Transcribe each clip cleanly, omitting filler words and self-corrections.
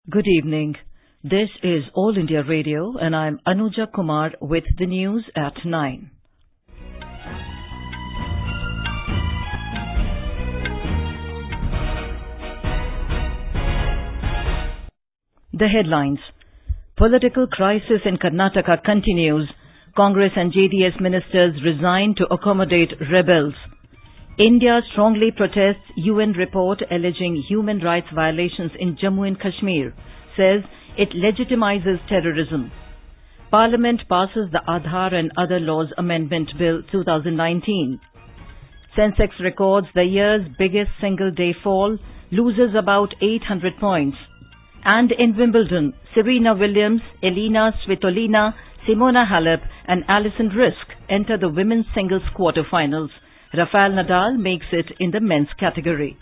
Good evening. This is All India Radio and I'm Anuja Kumar with the news at 9. The headlines. Political crisis in Karnataka continues. Congress and JDS ministers resign to accommodate rebels. India strongly protests UN report alleging human rights violations in Jammu and Kashmir, says it legitimizes terrorism. Parliament passes the Aadhaar and Other Laws Amendment Bill 2019. Sensex records the year's biggest single-day fall, loses about 800 points. And in Wimbledon, Serena Williams, Elina Svitolina, Simona Halep and Alison Riske enter the women's singles quarter-finals. Rafael Nadal makes it in the men's category.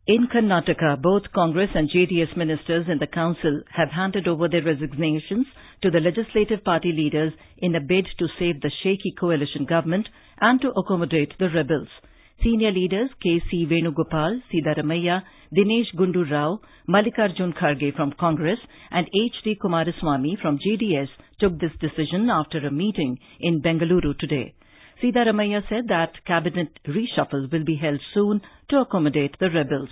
In Karnataka, both Congress and JDS ministers in the council have handed over their resignations to the legislative party leaders in a bid to save the shaky coalition government and to accommodate the rebels. Senior leaders K.C. Venugopal, Siddaramaiah, Dinesh Gundu Rao, Mallikarjun Kharge from Congress and H.D. Kumaraswamy from JDS took this decision after a meeting in Bengaluru today. Siddaramaiah said that cabinet reshuffle will be held soon to accommodate the rebels.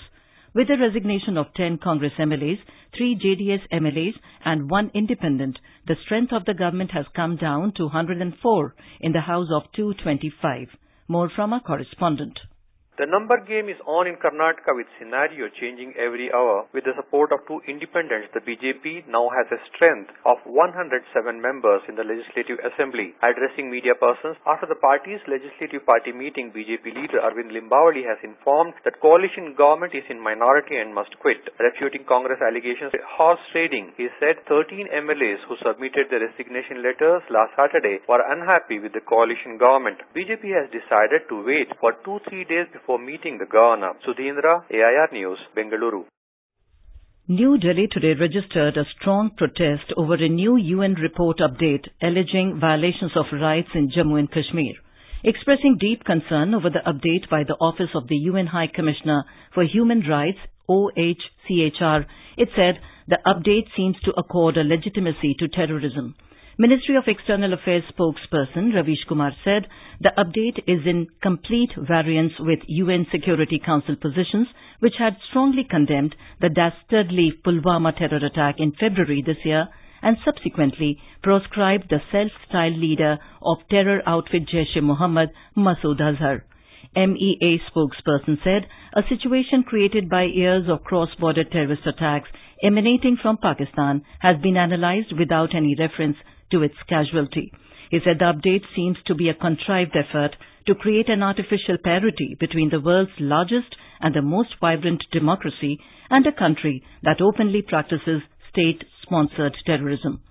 With the resignation of 10 Congress MLAs, 3 JDS MLAs and 1 independent, the strength of the government has come down to 104 in the House of 225. More from our correspondent. The number game is on in Karnataka with scenario changing every hour. With the support of 2 independents, the BJP now has a strength of 107 members in the Legislative Assembly. Addressing media persons after the party's legislative party meeting, BJP leader Arvind Limbavali has informed that coalition government is in minority and must quit. Refuting Congress allegations of horse trading, he said 13 MLAs who submitted their resignation letters last Saturday were unhappy with the coalition government. BJP has decided to wait for 2-3 days before meeting the governor. Sudhindra, AIR News, Bengaluru. New Delhi today registered a strong protest over a new UN report update alleging violations of rights in Jammu and Kashmir. Expressing deep concern over the update by the Office of the UN High Commissioner for Human Rights, OHCHR, it said the update seems to accord a legitimacy to terrorism. Ministry of External Affairs spokesperson Ravish Kumar said the update is in complete variance with UN Security Council positions, which had strongly condemned the dastardly Pulwama terror attack in February this year and subsequently proscribed the self-styled leader of terror outfit Jaish-e-Mohammed, Masood Azhar. MEA spokesperson said a situation created by years of cross-border terrorist attacks emanating from Pakistan has been analyzed without any reference to its casualty. He said the update seems to be a contrived effort to create an artificial parity between the world's largest and the most vibrant democracy and a country that openly practices state-sponsored terrorism.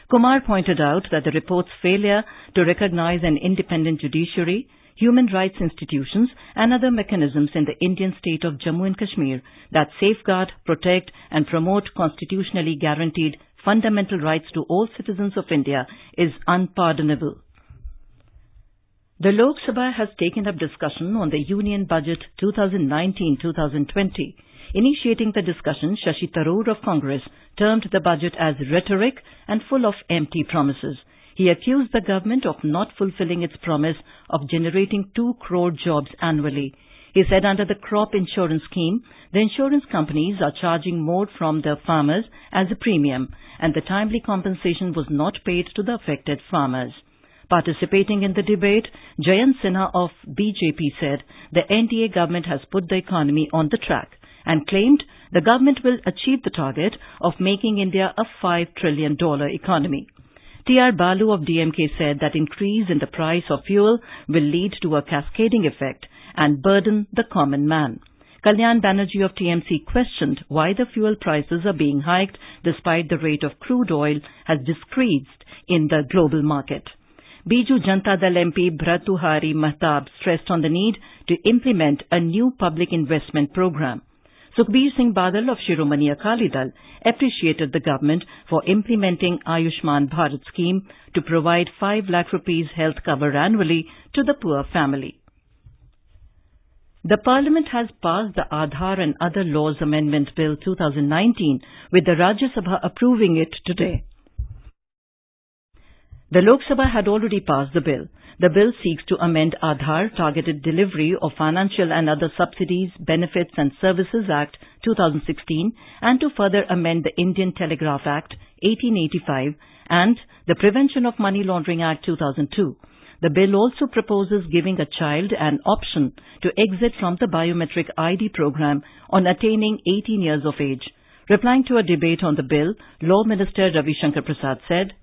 Kumar pointed out that the report's failure to recognize an independent judiciary, human rights institutions and other mechanisms in the Indian state of Jammu and Kashmir that safeguard, protect and promote constitutionally guaranteed fundamental rights to all citizens of India is unpardonable. The Lok Sabha has taken up discussion on the Union Budget 2019-2020. Initiating the discussion, Shashi Tharoor of Congress termed the budget as rhetoric and full of empty promises. He accused the government of not fulfilling its promise of generating 2 crore jobs annually. He said under the crop insurance scheme, the insurance companies are charging more from the farmers as a premium, and the timely compensation was not paid to the affected farmers. Participating in the debate, Jayant Sinha of BJP said the NDA government has put the economy on the track and claimed the government will achieve the target of making India a $5 trillion economy. T.R. Balu of DMK said that increase in the price of fuel will lead to a cascading effect and burden the common man. Kalyan Banerjee of TMC questioned why the fuel prices are being hiked despite the rate of crude oil has decreased in the global market. Biju Janata Dal MP Bharatuhari Mahtab stressed on the need to implement a new public investment program. Sukhbir Singh Badal of Shiromani Akali Dal appreciated the government for implementing Ayushman Bharat scheme to provide 5 lakh rupees health cover annually to the poor family. The Parliament has passed the Aadhaar and Other Laws Amendment Bill 2019, with the Rajya Sabha approving it today. The Lok Sabha had already passed the bill. The bill seeks to amend Aadhaar Targeted Delivery of Financial and Other Subsidies, Benefits and Services Act 2016 and to further amend the Indian Telegraph Act 1885 and the Prevention of Money Laundering Act 2002. The bill also proposes giving a child an option to exit from the biometric ID program on attaining 18 years of age. Replying to a debate on the bill, Law Minister Ravi Shankar Prasad said,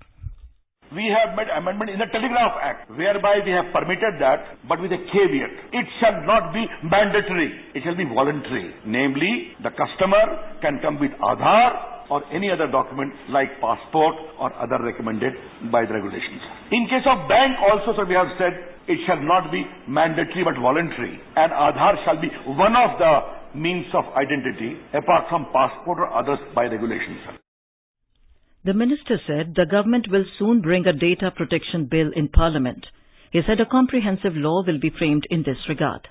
"We have made amendment in the Telegraph Act, whereby we have permitted that, but with a caveat. It shall not be mandatory. It shall be voluntary. Namely, the customer can come with Aadhaar or any other document like passport or other recommended by the regulations. In case of bank also, so we have said, it shall not be mandatory but voluntary. And Aadhaar shall be one of the means of identity apart from passport or others by regulations." The minister said the government will soon bring a data protection bill in Parliament. He said a comprehensive law will be framed in this regard.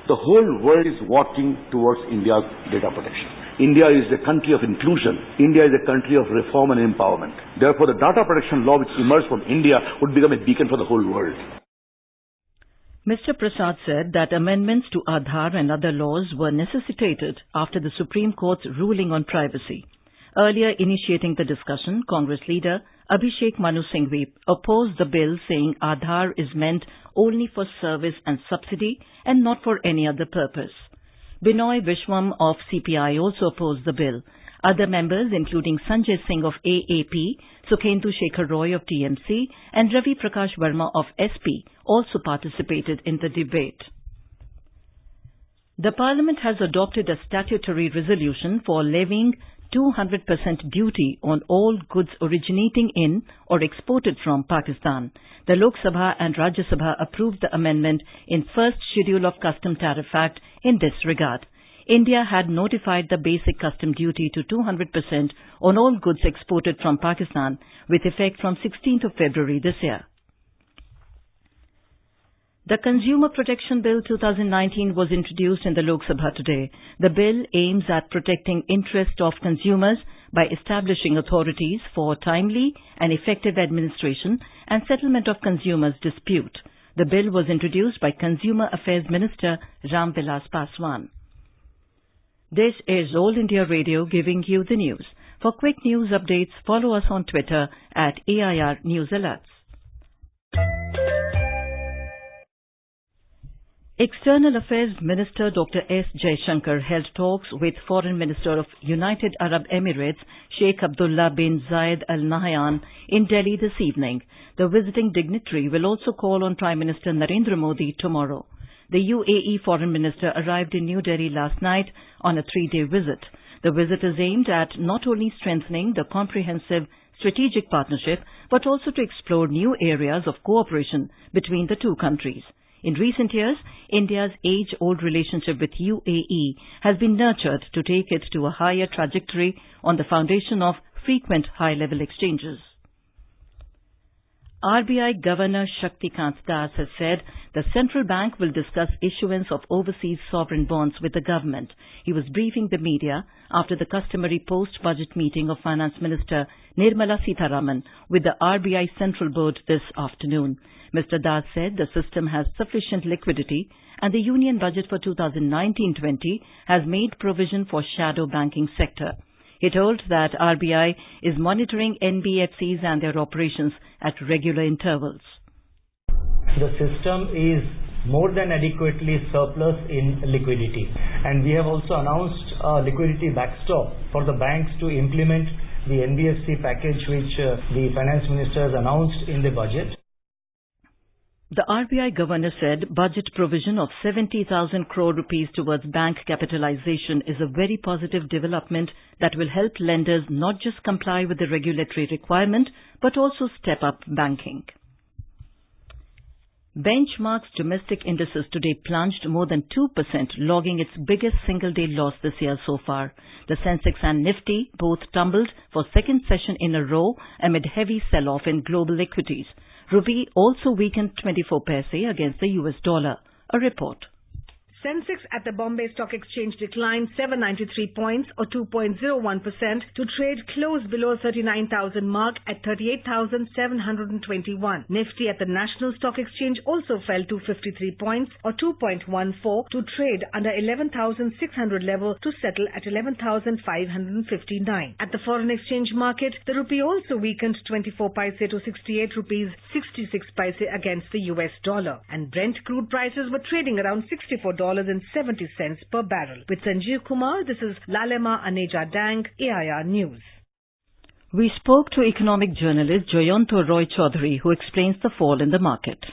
The whole world is walking towards India's data protection. India is a country of inclusion. India is a country of reform and empowerment. Therefore, the data protection law which emerged from India would become a beacon for the whole world. Mr. Prasad said that amendments to Aadhaar and other laws were necessitated after the Supreme Court's ruling on privacy. Earlier initiating the discussion, Congress leader Abhishek Manu Singhvi opposed the bill, saying Aadhaar is meant only for service and subsidy and not for any other purpose. Binoy Vishwam of CPI also opposed the bill. Other members, including Sanjay Singh of AAP, Sukhendu Shekhar Roy of TMC and Ravi Prakash Verma of SP, also participated in the debate. The Parliament has adopted a statutory resolution for levying 200% duty on all goods originating in or exported from Pakistan. The Lok Sabha and Rajya Sabha approved the amendment in First Schedule of Custom Tariff Act in this regard. India had notified the basic custom duty to 200% on all goods exported from Pakistan with effect from 16th of February this year. The Consumer Protection Bill 2019 was introduced in the Lok Sabha today. The bill aims at protecting interests of consumers by establishing authorities for timely and effective administration and settlement of consumers' dispute. The bill was introduced by Consumer Affairs Minister Ram Vilas Paswan. This is All India Radio giving you the news. For quick news updates, follow us on Twitter at AIR News Alerts. External Affairs Minister Dr. S. Jaishankar held talks with Foreign Minister of United Arab Emirates Sheikh Abdullah bin Zayed Al Nahyan in Delhi this evening. The visiting dignitary will also call on Prime Minister Narendra Modi tomorrow. The UAE Foreign Minister arrived in New Delhi last night on a 3-day visit. The visit is aimed at not only strengthening the comprehensive strategic partnership, but also to explore new areas of cooperation between the two countries. In recent years, India's age-old relationship with UAE has been nurtured to take it to a higher trajectory on the foundation of frequent high-level exchanges. RBI Governor Shaktikant Das has said the central bank will discuss issuance of overseas sovereign bonds with the government. He was briefing the media after the customary post-budget meeting of Finance Minister Nirmala Sitharaman with the RBI Central Board this afternoon. Mr. Das said the system has sufficient liquidity and the Union Budget for 2019-20 has made provision for shadow banking sector. He told that RBI is monitoring NBFCs and their operations at regular intervals. The system is more than adequately surplus in liquidity, and we have also announced a liquidity backstop for the banks to implement the NBFC package which the Finance Minister has announced in the budget. The RBI Governor said budget provision of 70,000 crore rupees towards bank capitalization is a very positive development that will help lenders not just comply with the regulatory requirement but also step up banking. Benchmark's domestic indices today plunged more than 2%, logging its biggest single-day loss this year so far. The Sensex and Nifty both tumbled for second session in a row amid heavy sell-off in global equities. Rupee also weakened 24 paise against the US dollar. A report. Sensex at the Bombay Stock Exchange declined 793 points or 2.01% to trade close below 39,000 mark at 38,721. Nifty at the National Stock Exchange also fell 253 points or 2.14 to trade under 11,600 level to settle at 11,559. At the foreign exchange market, the rupee also weakened 24 paise to 68 rupees 66 paise against the US dollar. And Brent crude prices were trading around $64.70 per barrel. With Sanjeev Kumar, this is Lalema Aneja Dang, AIR News. We spoke to economic journalist Joyanto Roy Chaudhary, who explains the fall in the market.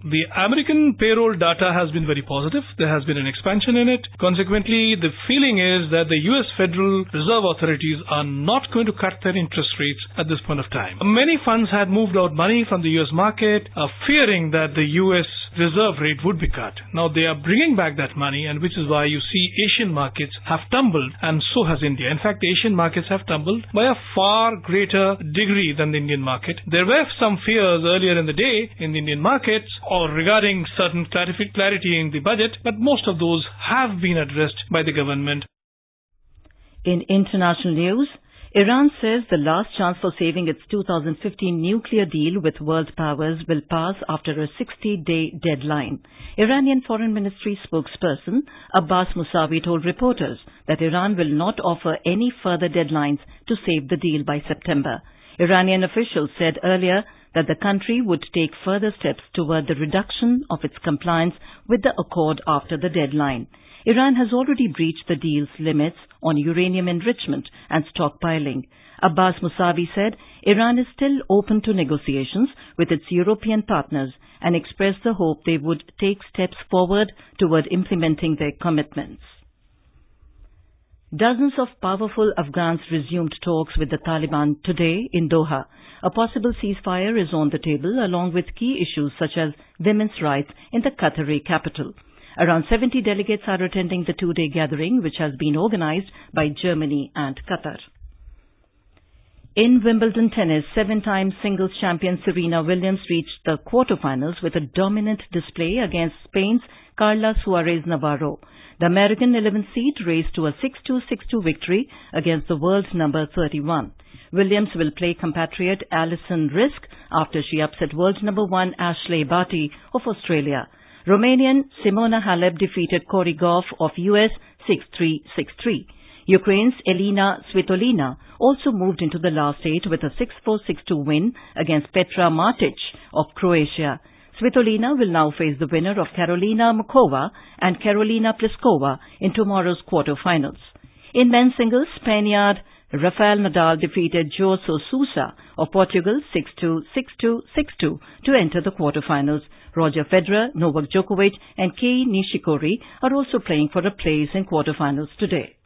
The American payroll data has been very positive. There has been an expansion in it. Consequently, the feeling is that the U.S. Federal Reserve authorities are not going to cut their interest rates at this point of time. Many funds had moved out money from the U.S. market, fearing that the U.S. reserve rate would be cut. Now they are bringing back that money, and which is why you see Asian markets have tumbled, and so has India. In fact, Asian markets have tumbled by a far greater degree than the Indian market. There were some fears earlier in the day in the Indian markets or regarding certain clarity in the budget, but most of those have been addressed by the government. In international news, Iran says the last chance for saving its 2015 nuclear deal with world powers will pass after a 60-day deadline. Iranian Foreign Ministry spokesperson Abbas Mousavi told reporters that Iran will not offer any further deadlines to save the deal by September. Iranian officials said earlier that the country would take further steps toward the reduction of its compliance with the accord after the deadline. Iran has already breached the deal's limits on uranium enrichment and stockpiling. Abbas Mousavi said Iran is still open to negotiations with its European partners and expressed the hope they would take steps forward toward implementing their commitments. Dozens of powerful Afghans resumed talks with the Taliban today in Doha. A possible ceasefire is on the table along with key issues such as women's rights in the Qatari capital. Around 70 delegates are attending the two-day gathering, which has been organized by Germany and Qatar. In Wimbledon tennis, seven-time singles champion Serena Williams reached the quarterfinals with a dominant display against Spain's Carla Suarez Navarro. The American 11th seed raced to a 6-2, 6-2 victory against the world number 31. Williams will play compatriot Alison Riske after she upset world number 1 Ashley Barty of Australia. Romanian Simona Halep defeated Corey Goff of US 6-3, 6-3. Ukraine's Elina Svitolina also moved into the last 8 with a 6-4, 6-2 win against Petra Martic of Croatia. Svitolina will now face the winner of Karolina Mukova and Karolina Pliskova in tomorrow's quarterfinals. In men's singles, Spaniard Rafael Nadal defeated Jose Sousa of Portugal 6-2, 6-2, 6-2 to enter the quarterfinals. Roger Federer, Novak Djokovic and Kei Nishikori are also playing for a place in quarterfinals today.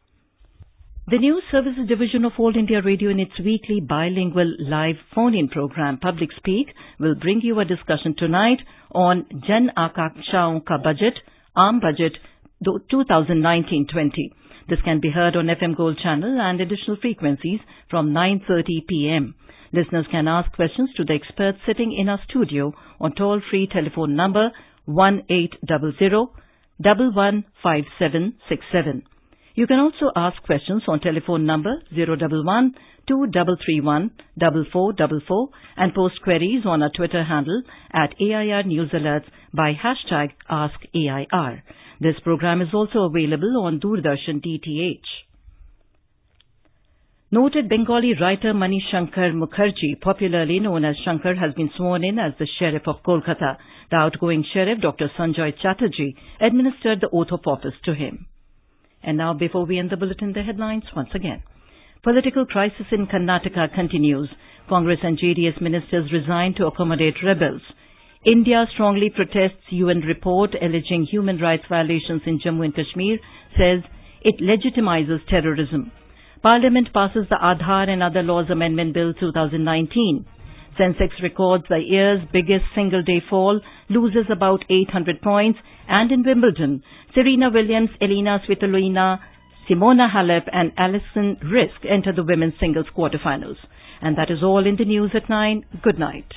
The News Services Division of All India Radio in its weekly bilingual live phone-in program Public Speak will bring you a discussion tonight on Jan Aakanshaon Ka Budget, Aam Budget 2019-20. This can be heard on FM Gold channel and additional frequencies from 9:30 p.m. Listeners can ask questions to the experts sitting in our studio on toll-free telephone number 1800-115767. You can also ask questions on telephone number 011-2331-4444 and post queries on our Twitter handle at AIR News Alerts by hashtag AskAIR. This program is also available on Doordarshan DTH. Noted Bengali writer Mani Shankar Mukherjee, popularly known as Shankar, has been sworn in as the Sheriff of Kolkata. The outgoing Sheriff, Dr. Sanjoy Chatterjee, administered the oath of office to him. And now, before we end the bulletin, the headlines once again. Political crisis in Karnataka continues. Congress and JDS Ministers resign to accommodate rebels. India strongly protests UN report alleging human rights violations in Jammu and Kashmir, says it legitimizes terrorism. Parliament passes the Aadhaar and Other Laws Amendment Bill 2019. Sensex records the year's biggest single-day fall, loses about 800 points, and in Wimbledon, Serena Williams, Elina Svitolina, Simona Halep and Alison Riske enter the women's singles quarterfinals. And that is all in the news at 9. Good night.